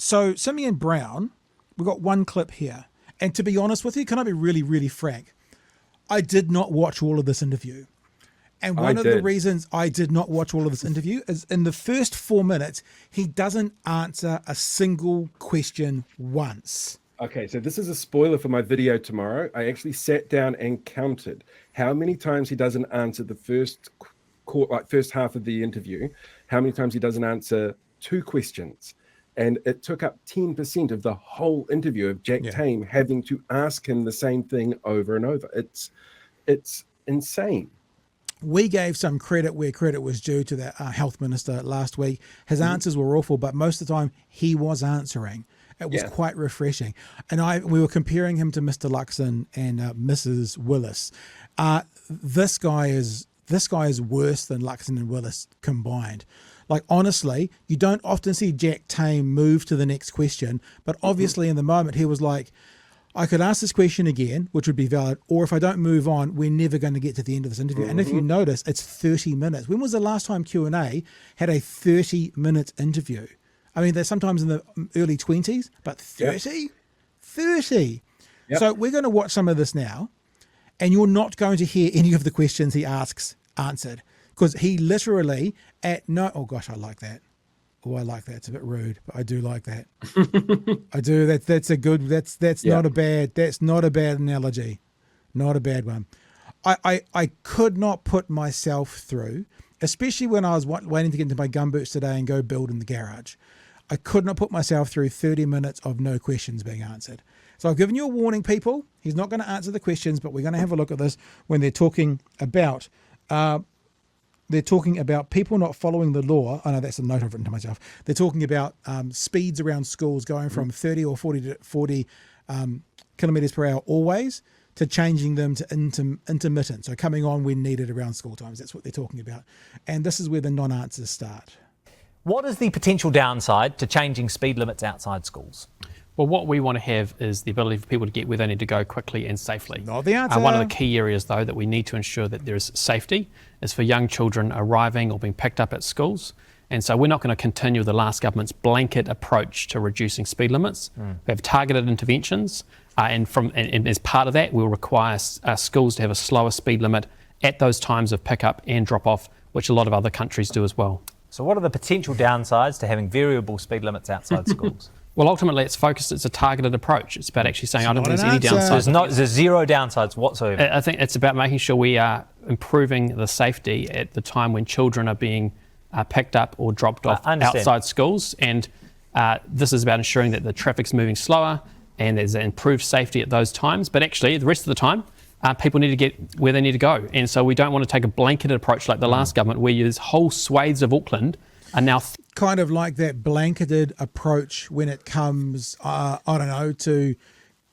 So Simeon Brown, we've got one clip here. And to be honest with you, can I be really, really frank? I did not watch all of this interview. And one of the reasons I did not watch all of this interview is in the first 4 minutes, he doesn't answer a single question once. Okay, so this is a spoiler for my video tomorrow. I actually sat down and counted how many times he doesn't answer the first half of the interview, how many times he doesn't answer 2 questions. And it took up 10% of the whole interview of Jack Tame having to ask him the same thing over and over. It's insane. We gave some credit where credit was due to the health minister last week. His answers were awful, but most of the time he was answering. It was quite refreshing. And we were comparing him to Mr. Luxon and Mrs. Willis. This guy is worse than Luxon and Willis combined. Like, honestly, you don't often see Jack Tame move to the next question, but obviously in the moment he was like, I could ask this question again, which would be valid, or if I don't move on, we're never going to get to the end of this interview. And if you notice, it's 30 minutes. When was the last time Q&A had a 30-minute interview? I mean, they're sometimes in the early 20s, but 30? Yep. 30. Yep. So we're going to watch some of this now, and you're not going to hear any of the questions he asks answered. Because he literally oh gosh, I like that. Oh, I like that. It's a bit rude, but I do like that. I do. That's a good. That's not a bad. That's not a bad analogy. Not a bad one. I could not put myself through, especially when I was waiting to get into my gumboots today and go build in the garage. I could not put myself through 30 minutes of no questions being answered. So I've given you a warning, people. He's not going to answer the questions, but we're going to have a look at this when they're talking about. They're talking about people not following the law. I know that's a note I've written to myself. They're talking about speeds around schools going from 30 or 40 kilometres per hour always to changing them to intermittent. So coming on when needed around school times. That's what they're talking about. And this is where the non-answers start. What is the potential downside to changing speed limits outside schools? Well, what we want to have is the ability for people to get where they need to go quickly and safely. Not the answer. One of the key areas, though, that we need to ensure that there is safety is for young children arriving or being picked up at schools. And so we're not going to continue the last government's blanket approach to reducing speed limits. We have targeted interventions, and as part of that, we'll require schools to have a slower speed limit at those times of pickup and drop-off, which a lot of other countries do as well. So what are the potential downsides to having variable speed limits outside schools? Well, ultimately, it's a targeted approach. It's about actually saying, I don't think there's any downsides. There's zero downsides whatsoever. I think it's about making sure we are improving the safety at the time when children are being picked up or dropped off outside schools. And this is about ensuring that the traffic's moving slower and there's improved safety at those times. But actually, the rest of the time, people need to get where they need to go. And so we don't want to take a blanketed approach like the last government, where there's whole swathes of Auckland are now kind of like that blanketed approach when it comes, to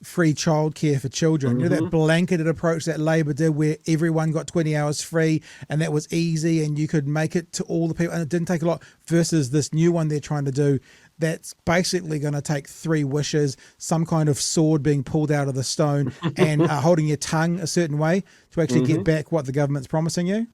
free childcare for children. You know, that blanketed approach that Labor did where everyone got 20 hours free and that was easy and you could make it to all the people and it didn't take a lot, versus this new one they're trying to do that's basically going to take 3 wishes, some kind of sword being pulled out of the stone and holding your tongue a certain way to actually get back what the government's promising you.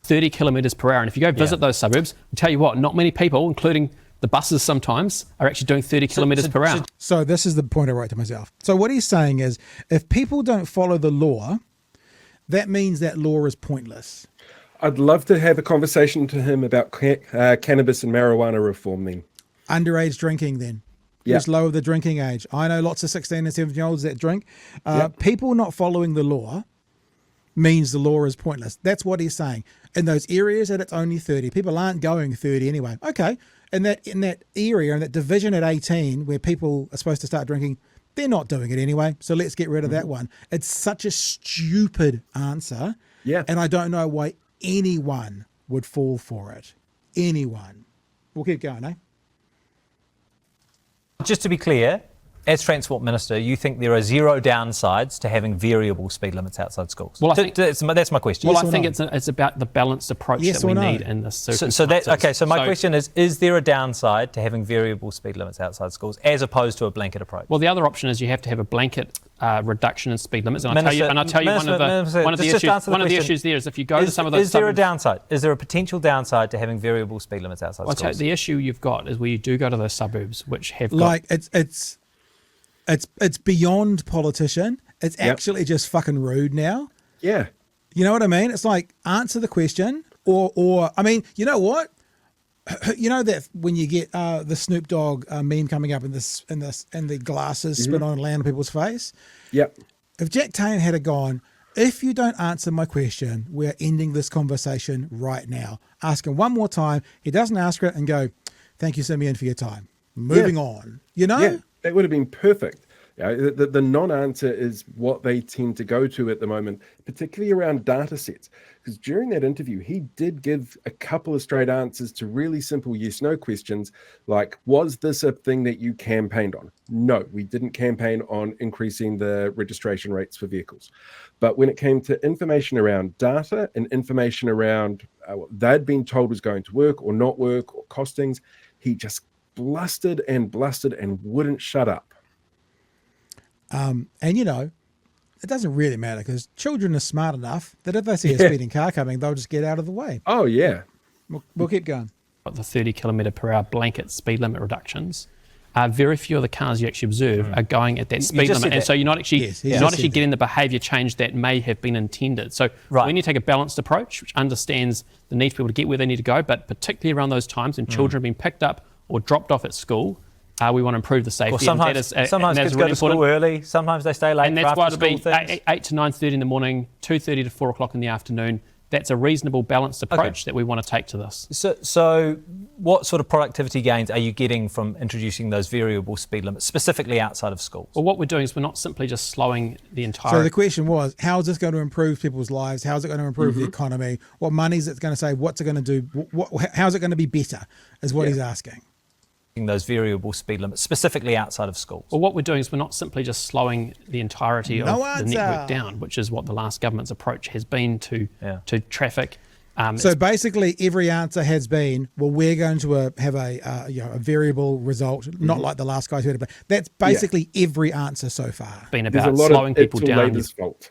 30 kilometres per hour. And if you go visit those suburbs, I'll tell you what, not many people, including the buses sometimes, are actually doing 30 kilometres per hour. So this is the point I wrote to myself. So what he's saying is, if people don't follow the law, that means that law is pointless. I'd love to have a conversation to him about cannabis and marijuana reform then. Underage drinking then. Just lower the drinking age. I know lots of 16 and 17-year-olds that drink. People not following the law means the law is pointless. That's what he's saying. In those areas that it's only 30, people aren't going 30 anyway. Okay, in that area, in that division at 18 where people are supposed to start drinking, they're not doing it anyway, so let's get rid of that one. It's such a stupid answer, and I don't know why anyone would fall for it. Anyone. We'll keep going, eh? Just to be clear, as Transport Minister, you think there are zero downsides to having variable speed limits outside schools? Well, that's my question. Well, I think it's about the balanced approach that we need in this circumstances. So my question is there a downside to having variable speed limits outside schools as opposed to a blanket approach? Well, the other option is you have to have a blanket reduction in speed limits. And I'll tell you one of the issues there is if you go to some of those Is there a downside? Is there a potential downside to having variable speed limits outside schools? I'll tell you, the issue you've got is where you do go to those suburbs which have it's beyond politician. It's actually just fucking rude now. Yeah. You know what I mean? It's like, answer the question or I mean, you know what? You know that when you get the Snoop Dogg meme coming up and the glasses spit on and land on people's face? Yep. If Jack Tame had gone, if you don't answer my question, we're ending this conversation right now. Ask him one more time. He doesn't ask it and go, thank you, Simeon, for your time. Moving on. You know? Yeah, that would have been perfect. The non-answer is what they tend to go to at the moment, particularly around data sets. Because during that interview, he did give a couple of straight answers to really simple yes-no questions, like, was this a thing that you campaigned on? No, we didn't campaign on increasing the registration rates for vehicles. But when it came to information around data and information around what they'd been told was going to work or not work or costings, he just blustered and wouldn't shut up. And you know, it doesn't really matter because children are smart enough that if they see a speeding car coming, they'll just get out of the way. Oh, yeah. We'll keep going. The 30 kilometre per hour blanket speed limit reductions. Very few of the cars you actually observe are going at that speed limit. And so you're not actually, getting the behaviour change that may have been intended. So we need to take a balanced approach, which understands the need for people to get where they need to go, but particularly around those times when children are being picked up or dropped off at school, we want to improve the safety. Well, sometimes kids go to school early, sometimes they stay late. And that's why it'll be 8 to 9:30 in the morning, 2:30 to 4 o'clock in the afternoon. That's a reasonable, balanced approach that we want to take to this. So what sort of productivity gains are you getting from introducing those variable speed limits, specifically outside of schools? Well, what we're doing is we're not simply just slowing the entire... So the question was, how is this going to improve people's lives? How is it going to improve the economy? What money is it going to save? What's it going to do? How is it going to be better, is what he's asking. Those variable speed limits, specifically outside of schools? Well, what we're doing is we're not simply just slowing the entirety of the network down, which is what the last government's approach has been to traffic. So basically, every answer has been, well, we're going to have a variable result, not like the last guy's heard about. That's basically every answer so far. Been about slowing people down. Fault.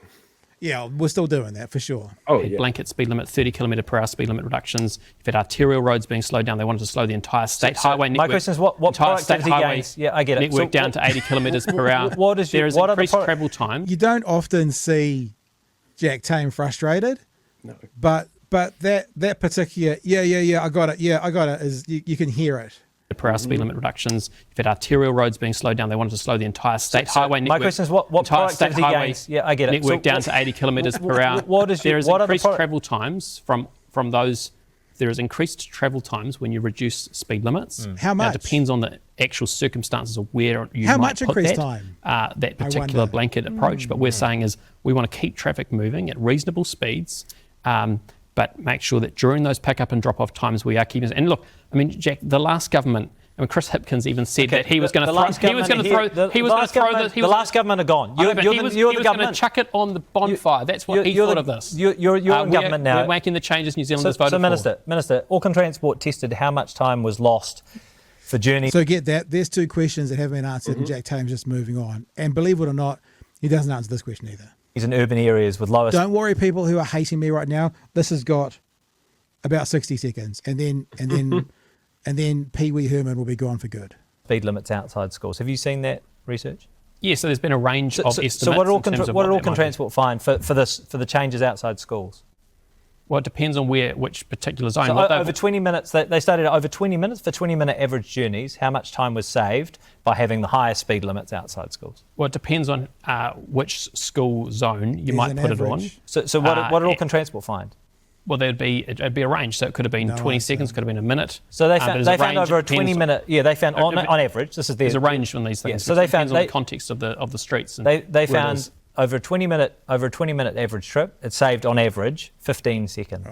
Yeah, we're still doing that for sure. Oh, yeah. Blanket speed limit, 30 kilometre per hour speed limit reductions. You've had arterial roads being slowed down. They wanted to slow the entire state highway network. My question is, what productivity gains? Yeah, I get it. Network down to 80 kilometres per hour. There is increased travel time. You don't often see Jack Tame frustrated. No. But that particular, I got it, is you can hear it. Per hour speed limit reductions. You've had arterial roads being slowed down. They wanted to slow the entire state highway network. My question is, what productivity gains? Yeah, I get it. Network down to 80 kilometres per hour. There is increased travel times from those. There is increased travel times when you reduce speed limits. How much? Now, it depends on the actual circumstances of where you How might much put increased that, time? That particular blanket approach. But we're saying is we want to keep traffic moving at reasonable speeds. But make sure that during those pick-up and drop-off times we are keeping... And look, I mean, Jack, the last government... I mean, Chris Hipkins even said that he was going to throw... The last government are gone. You're the government. He was going to chuck it on the bonfire. That's what he thought of this. You're in government now. We're making the changes New Zealanders voted for. Minister, Auckland Transport tested how much time was lost for journeys. So get that. There's two questions that haven't been answered and Jack Tame's just moving on. And believe it or not, he doesn't answer this question either. He's in urban areas with lowest... Don't worry, people who are hating me right now. This has got about 60 seconds. And then Pee Wee Herman will be gone for good. Speed limits outside schools. Have you seen that research? Yeah, so there's been a range of estimates. So what did Auckland Transport find for the changes outside schools? Well, it depends on which particular zone. So over 20 minutes, they started at over 20 minutes for 20-minute average journeys. How much time was saved by having the higher speed limits outside schools? Well, it depends on which school zone you might put it on. So what did Auckland Transport find? Well, it'd be a range. So it could have been 20 seconds, could have been a minute. So they found over a 20-minute. Yeah, they found on average. There's a range on these things. Yeah, so they found on the context of the streets. And they found over a 20-minute average trip, it saved on average 15 seconds.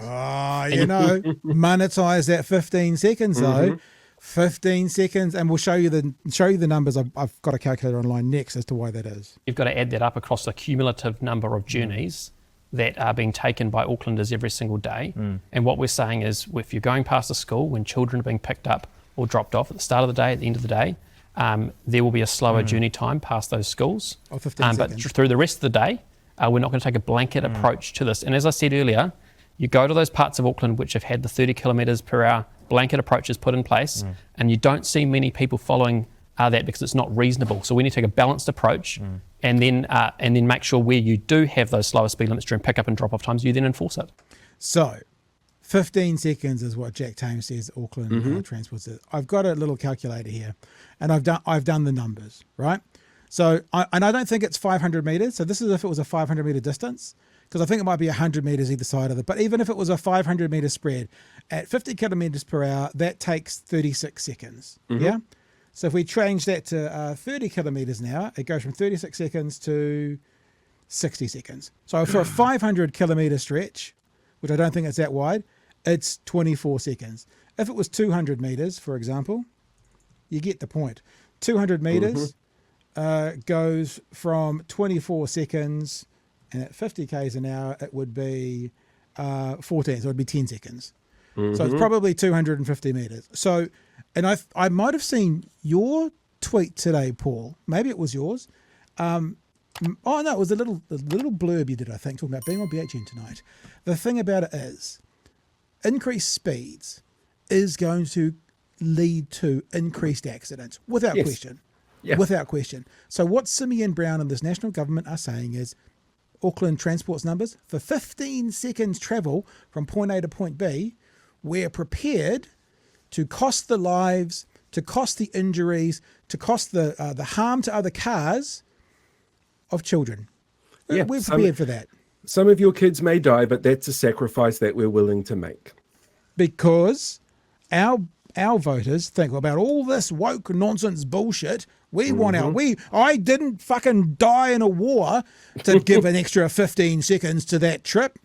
Monetize that 15 seconds though. 15 seconds, and we'll show you the numbers. I've got a calculator online next as to why that is. You've got to add that up across the cumulative number of journeys that are being taken by Aucklanders every single day. And what we're saying is, if you're going past a school when children are being picked up or dropped off at the start of the day, at the end of the day, there will be a slower journey time past those schools. 15 but seconds. through the rest of the day, we're not going to take a blanket approach to this. And as I said earlier, you go to those parts of Auckland which have had the 30 kilometres per hour blanket approaches put in place, and you don't see many people following that because it's not reasonable. So we need to take a balanced approach, and then make sure where you do have those slower speed limits during pick up and drop off times, you then enforce it. So 15 seconds is what Jack Tame says Auckland Transport says. I've got a little calculator here, and I've done the numbers, right? So I don't think it's 500 metres. So this is if it was a 500 metre distance, because I think it might be 100 metres either side of it. But even if it was a 500 metre spread at 50 kilometres per hour, that takes 36 seconds. Yeah. So if we change that to 30 kilometres an hour, it goes from 36 seconds to 60 seconds. So for a 500 kilometre stretch, which I don't think it's that wide, it's 24 seconds. If it was 200 metres, for example, you get the point. 200 metres goes from 24 seconds, and at 50 k's an hour, it would be 14, so it would be 10 seconds. So it's probably 250 metres. So, and I might have seen your tweet today, Paul. Maybe it was yours. Oh no, it was the little blurb you did, I think, talking about being on BHN tonight. The thing about it is, increased speeds is going to lead to increased accidents, without question. Yeah. Without question. So what Simeon Brown and this national government are saying is, Auckland Transport's numbers, for 15 seconds travel from point A to point B, we're prepared to cost the lives, to cost the injuries, to cost the harm to other cars of children. Yeah, we're prepared for that. Some of your kids may die, but that's a sacrifice that we're willing to make. Because our voters think about all this woke nonsense bullshit. We want I didn't fucking die in a war to give an extra 15 seconds to that trip.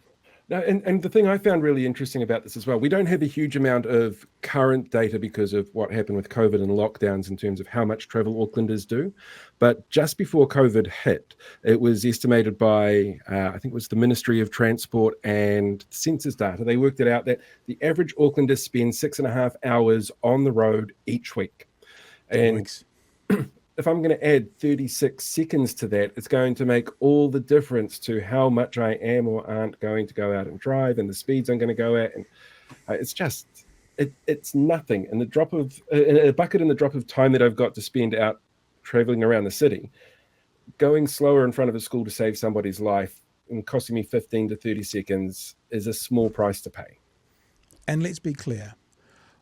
No, and the thing I found really interesting about this as well, we don't have a huge amount of current data because of what happened with COVID and lockdowns in terms of how much travel Aucklanders do. But just before COVID hit, it was estimated by, I think it was the Ministry of Transport and Census data. They worked it out that the average Aucklander spends 6.5 hours on the road each week. And if I'm going to add 36 seconds to that, it's going to make all the difference to how much I am or aren't going to go out and drive and the speeds I'm going to go at. And it's just, it's nothing. And the drop of a bucket in the drop of time that I've got to spend out traveling around the city, going slower in front of a school to save somebody's life and costing me 15 to 30 seconds is a small price to pay. And let's be clear,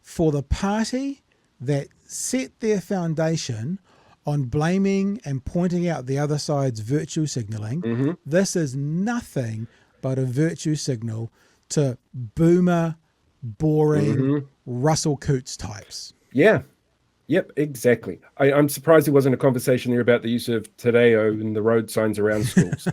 for the party that set their foundation on blaming and pointing out the other side's virtue signalling, this is nothing but a virtue signal to boomer, boring Russell Coots types. Yeah. Yep, exactly. I'm surprised there wasn't a conversation there about the use of te reo in the road signs around schools.